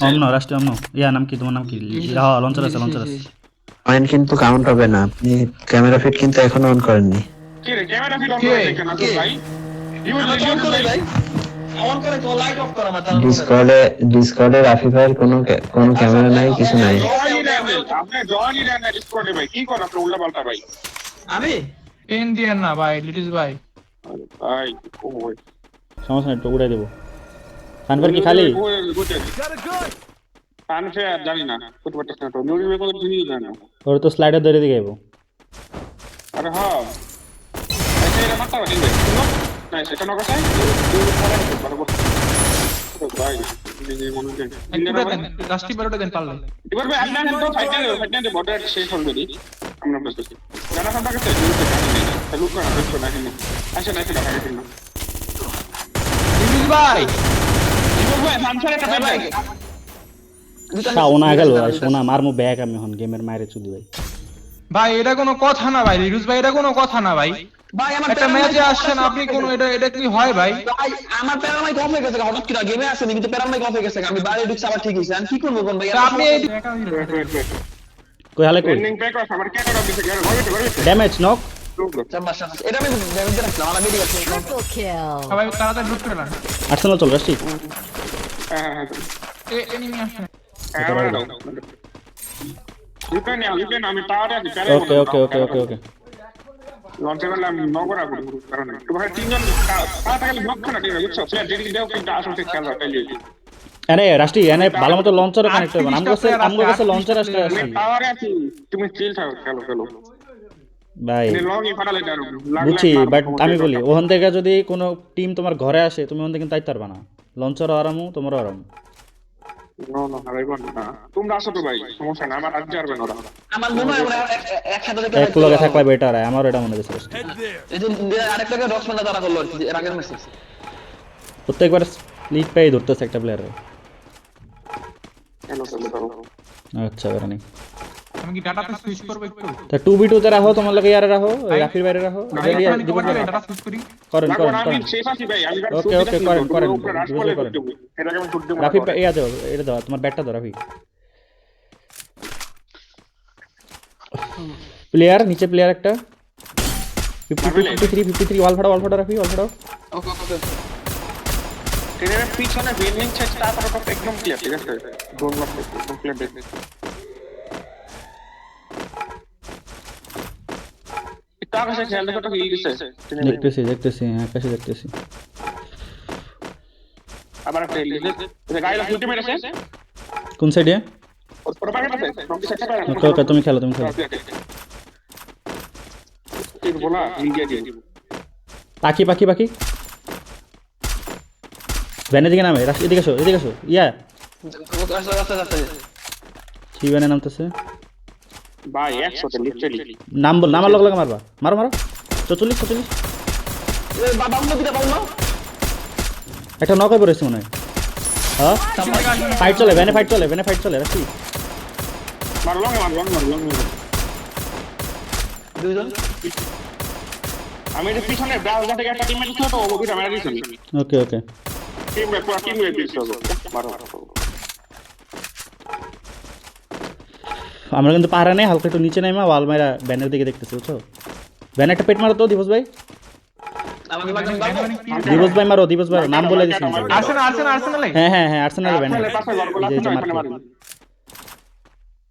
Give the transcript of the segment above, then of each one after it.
অমনো রাষ্ট্রীয় অমনো ইয়া নাম কি তোমার নাম কি হ্যাঁ লঞ্চার আছে পয়েন্ট কিন্তু কাউন্ট হবে না, আপনি ক্যামেরা ফিট কিন্তু এখনো অন করেননি। কে রে ক্যামেরা ফিট অন করে দেখেন না ভাই ইউজ ভাই অন করে তো লাইট অফ করা মাথা ডিসকর্ডে রাফি ভাইয়ের কোনো ক্যামেরা নাই, কিছু নাই। আপনি জয়েনই দেন না ডিসকর্ডে ভাই কি করেন আপনি উল্টা পাল্টা ভাই আমি পেন দিয়েন না ভাই লিটিস ভাই। ভাই ও ভাই সমস্যা নেই, একটু উড়াই দেবো। ফানফার কি খালি পানফে আর জানি না কত পারতেছ না তো নিউজ মে কত দিনই জানি না ওর তো স্লাইডার ধরে দিয়ে গাইবো। আরে হ্যাঁ আচ্ছা এটা মারতে পারি না না সেটা না কথা ভাই এই মনে হয় একটা দেন লাস্টি বারোটা দেন পারলে। এবার ভাই আপনি তো ফাইট না বর্ডার শেষ অলরেডি আমরা বসেছি জানা সব কাছে লুক করা দেখো না কেন আচ্ছা না সেটা কাকে না লিটিস ভাই ভাই সামসারে একটা ভাই সোনা গেল সোনা মারমু ব্যাগ আমি এখন গেমের মাইরে চুদি ভাই। ভাই এটা কোনো কথা না ভাই লিটিস ভাই, এটা কোনো কথা না ভাই। ভাই আমার একটা ম্যাচে আসছেন আপনি কোন এটা কি হয় ভাই? ভাই আমার প্যারামাইক অফ হয়ে গেছে, হঠাৎ করে গেমে আসেনি কিন্তু প্যারামাইক অফ হয়ে গেছে, আমি বাইরে ঢুকছি আবার ঠিক হইছে। আমি কি করব কোন ভাই? তা আপনি এই কই হালে কই ট্রেনিং প্যাক আমার কে করা দিছে গেল ঘরে ড্যামেজ নক। চাম্বাস এটা আমি ড্যামেজ রাখলাম, আমার মেডি আছে। Triple kill. সবাই তাড়াতাড়ি লুট করে নেন। আর্সেনাল চল রাষ্ট্রী। হ্যাঁ এনিমি আসছে। লিপেন আমি টাওয়ারে আছি ওকে লঞ্চে গেলে আমি নগরা করব কারণ তোমার তিনজন তাড়াতাড়ি ব্লক করে দিবে বুঝছো প্লেয়ার ডেলি দেও কিন্তু আসলে খেলা তাইলে এনে রাষ্ট্রী এনে ভালো মতো লঞ্চারে কানেক্ট হবে। আমগো কাছে লঞ্চার আসছে টাওয়ারে আছি তুমি চিল থাকো খেলো ভাই। লগই ফাটালে দাও বুঝছি বাট আমি বলি ওখান থেকে যদি কোনো টিম তোমার ঘরে আসে তুমি ওখান থেকে কিন্তু তাইতে পারবা না। লঞ্চারও আরামু তোমারও আরাম। নো ভাই বল না তোমরা আসো তো ভাই সমস্যা না আমার আজ যাবে না আমার মনে হয় আমরা একসাথে এক লগে থাকলে বেটার হয়, আমারও এটা মনে হচ্ছে। এই যে আরেকটাকে রক্সমানটা তারা করলো এর আগের ম্যাচে। প্রত্যেকবার লিড পেয়ে ধরতেছে একটা প্লেয়ারে। চলো আচ্ছা বেরা নেই। আমি কি ডাটাতে সুইচ করব একটু? তা 2v2 তে রাখো, তোমার লগে ইয়ারে রাখো, রাফির বাইরে রাখো। ডাটা সুইচ করি। করেন আমি শেষ আছি ভাই আমি ওকে করেন এটাকে আমি শুট দেব রাফি ইয়া দাও, এটা দাও তোমার ব্যাটটা দাও রাফি। প্লেয়ার নিচে প্লেয়ার একটা 53 ওয়াল ফাড়া রাফি ওয়াল ফাড়াও। ওকে ট্রেনের পিছনে বেলিং চেক তারপর একদম ক্লিয়ার ঠিক আছে ডোন্ট লক একদম ক্লিয়ার দেখবে এটা আকাশে খেয়াল দেখো তো কি গেছে দেখতেছি হ্যাঁ আকাশে দেখতেছি। আবার একটা লিজে এটা গাইলা ফুটে মেরেছে কোন সাইডে? ওর প্যাকেট আছে ফ্রন্ট সাইডে ওকে তুমি খেলো ঠিক বলা ইন্ডিয়া দিয়ে দিব পাখি ভ্যানের দিকে নামে। এদিকে আসো ইয়া আস্তে কি ভ্যানে নামতেছে ভাই 100 তে লিটারালি নাম বল, নামার লগে মারবা মারো 44 এই বাবা দিটা পাও না একটা নক হয়ে পড়েছে মনে হয়। হ্যাঁ ফাইট চলে ভ্যানে ফাইট চলে রাখি। মার লং দুইজন আমি এর পিছনে ব্রাউজার থেকে একটা টিম ছিল তো ও দুটো মেরে দিয়েছিল ওকে টিম দিয়েছিল মারো আমরা কিন্তু পাহারা নেই, হালকা একটু নিচে নাইমা ওয়াল মারা ব্যানের দিকে দেখতেছি বুঝছো। ব্যানে একটা পেট মারো তো দিবস ভাই মারো নাম বলে দিছি। আর্সেনাল হ্যাঁ আর্সেনাল ব্যানে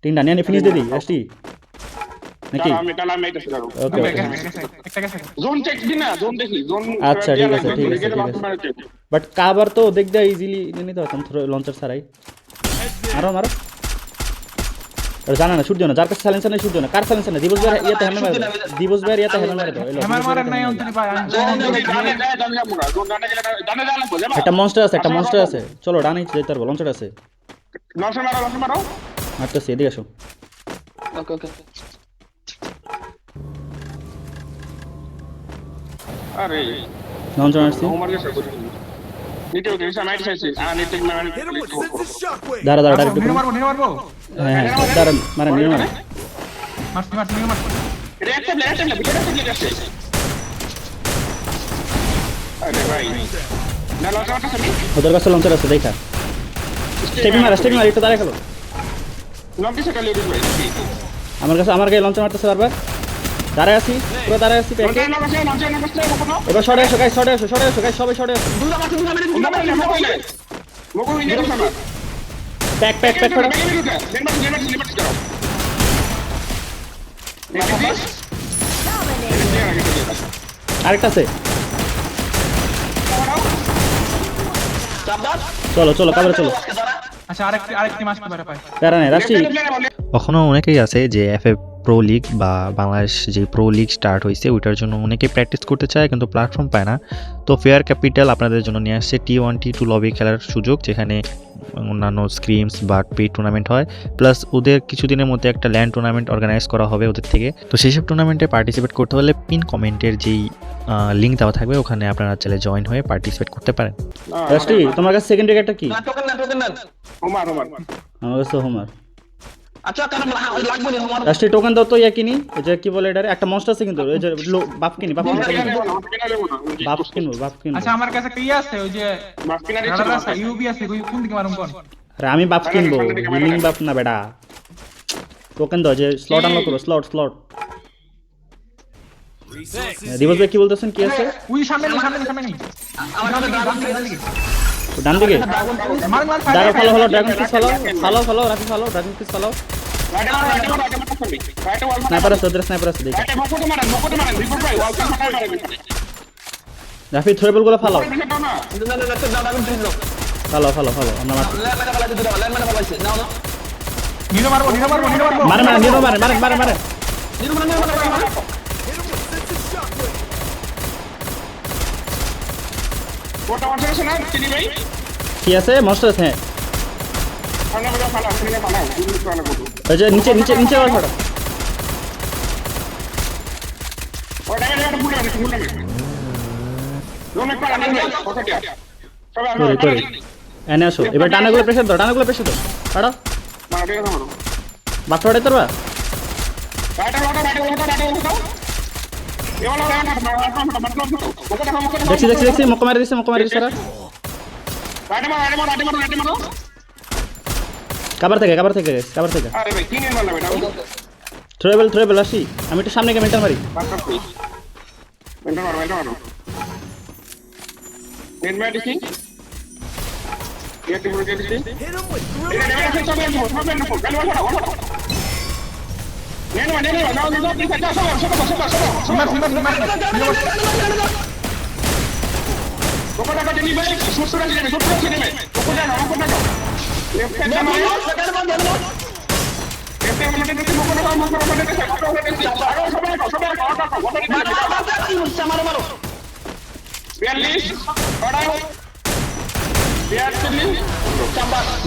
তিনটা নিয়ে ফিনিশ দিয়ে দিই রাষ্ট্রী নাকি? ওকে জোন চেক দিনা জোন দেখি জোন আচ্ছা ঠিক আছে বাট কাবার তো দেখ দে ইজিলি নিতে পারতাম লঞ্চার ছাড়াই। মারো জানা না শুট দিও না, যার কাছে সাইলেন্সার নেই শুট দিও না। কার সাইলেন্সার নেই? দিবস ভাই ইয়াতে হ্যামে মারো, দিবস ভাই ইয়াতে হ্যামে মারো। আমার মারেন নাই অন্তরি ভাই। একটা মনস্টার আছে চলো ডানে যেতে পারবো। লঞ্চার আছে মারতেছি, এদিকে আসো। ওকে আরে লঞ্চার আসছি দাঁড়া ডাইরেক্ট মারবো হ্যাঁ দাঁড়ান মারেন নিয়ে মারেন। ওদের কাছে লঞ্চার আছে দেখা। স্টেপিং মার একটু দাঁড়িয়ে খেলো। লম্পি সেটা লিরিস ভাই আমার গায়ে লঞ্চার মারতেছে বারবার। দাঁড়ায় আছি, পুরো দাঁড়ায় আছি প্যাকে। এবার সরে আসো গাইস, সরে আসো গাইস, সবাই সরে আসো। প্যাক ফেরো। আরেকটা আছে। চলো কাভারে চলো। আচ্ছা আরেকটি মাস পারে পায়। প্যারা নেই রাশি। এখনও অনেকেই আছে যে এফএ প্রো লিগ বা বাংলাদেশ যে প্রো লিগ স্টার্ট হয়েছে ওইটার জন্য অনেকেই প্র্যাকটিস করতে চায় কিন্তু প্ল্যাটফর্ম পায় না। তো ফেয়ার ক্যাপিটাল আপনাদের জন্য নিয়ে আসছে T1 T2 লবি খেলার সুযোগ, যেখানে অন্যান্য স্ক্রিমস বা পে টুর্নামেন্ট হয়, প্লাস ওদের কিছুদিনের মধ্যে একটা ল্যান্ড টুর্নামেন্ট অর্গানাইজ করা হবে ওদের থেকে। তো সেই সব টুর্নামেন্টে পার্টিসিপেট করতে হলে পিন কমেন্টের যেই লিঙ্ক দেওয়া থাকবে ওখানে আপনারা চাইলে জয়েন হয়ে পার্টিসিপেট করতে পারেন। রাশি তোমার কাছে সেকেন্ড রেগারটা কি? টোকেন না হোমার আমার কাছে হোমার। আচ্ছা কেন লাগবে না আমার রাশি টোকেন দাও তো ইয়া কিনি, ওই যে কি বলে এটারে, একটা মনস্টার আছে কিন্তু ওই যে বাপ কিনি। বাপ কিনবো। আচ্ছা আমার কাছে কি আছে ওই যে রাডার আছে ইউবি আছে কোন দিকে মারুম কোন? আরে আমি বাপ কিনবো, হিলিং বাপ না বেটা। টোকেন দাও, যে স্লট আনলক করো, স্লট। দিবস ভাই কি বলতেছেন, কি আছে? ওই সামনে নেই আমার কাছে ড্রাগন দিকে ডান দিকে মার দাঁড়াও, ফলো ড্রাগন ফিস ফলো রাখি, ড্রাগন ফিস ফলো। স্নাইপার আছে, ওদের স্নাইপার আছে দেখি। রাফি থ্রোবল গুলো ফালাও। ড্রাগন ফ্রিজ লো ফালো আমরা মারছি। ল্যান্ড মানে ফলাইছে নাও নিনো মারবো মারে নিরু মানে কি আছে? মনস্টার আছে। হ্যাঁ ওই যে নিচে আবার ফাটা। এনে আসো, এবার ডানাগুলো প্রেসার দাও, পাড়া বাপ ফাটাই তোরবা। দেখছি মক্কা মারি দিছে ওরা। কাবার থেকে থ্রোবল আসি। আমি একটু সামনে গিয়ে মেন্টাল মারি।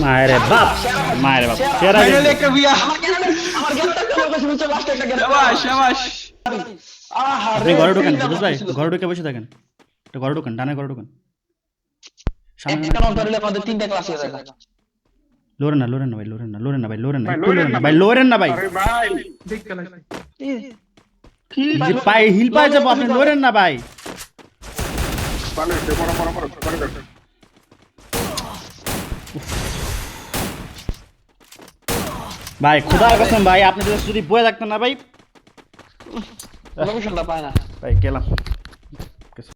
মায়েরে বাপ তেরা ফাইনালি একটা বিয়া। আমার গেমটা কেমন করে শুনছো লাস্ট একটা গেম শাবাশ আপনি ঘরে ঢোকেন বুঝছ ভাই, ঘরে ঢুকে বসে থাকেন। এটা ঘরে ঢোকেন, ডানে ঘরে ঢোকেন। সামনে একটা নক করলে আমাদের তিনটা ক্লাস হয়ে যায় লোরেন না ভাই, লোরেন না ভাই। দেখতে লাগছে পাই হিল পাই যাবো, আপনি লোরেন না ভাই। ভাই খোদার কসম ভাই, আপনি যদি বয়ে থাকতেন না ভাই। লোকেশনটা পায় না ভাই গেলাম।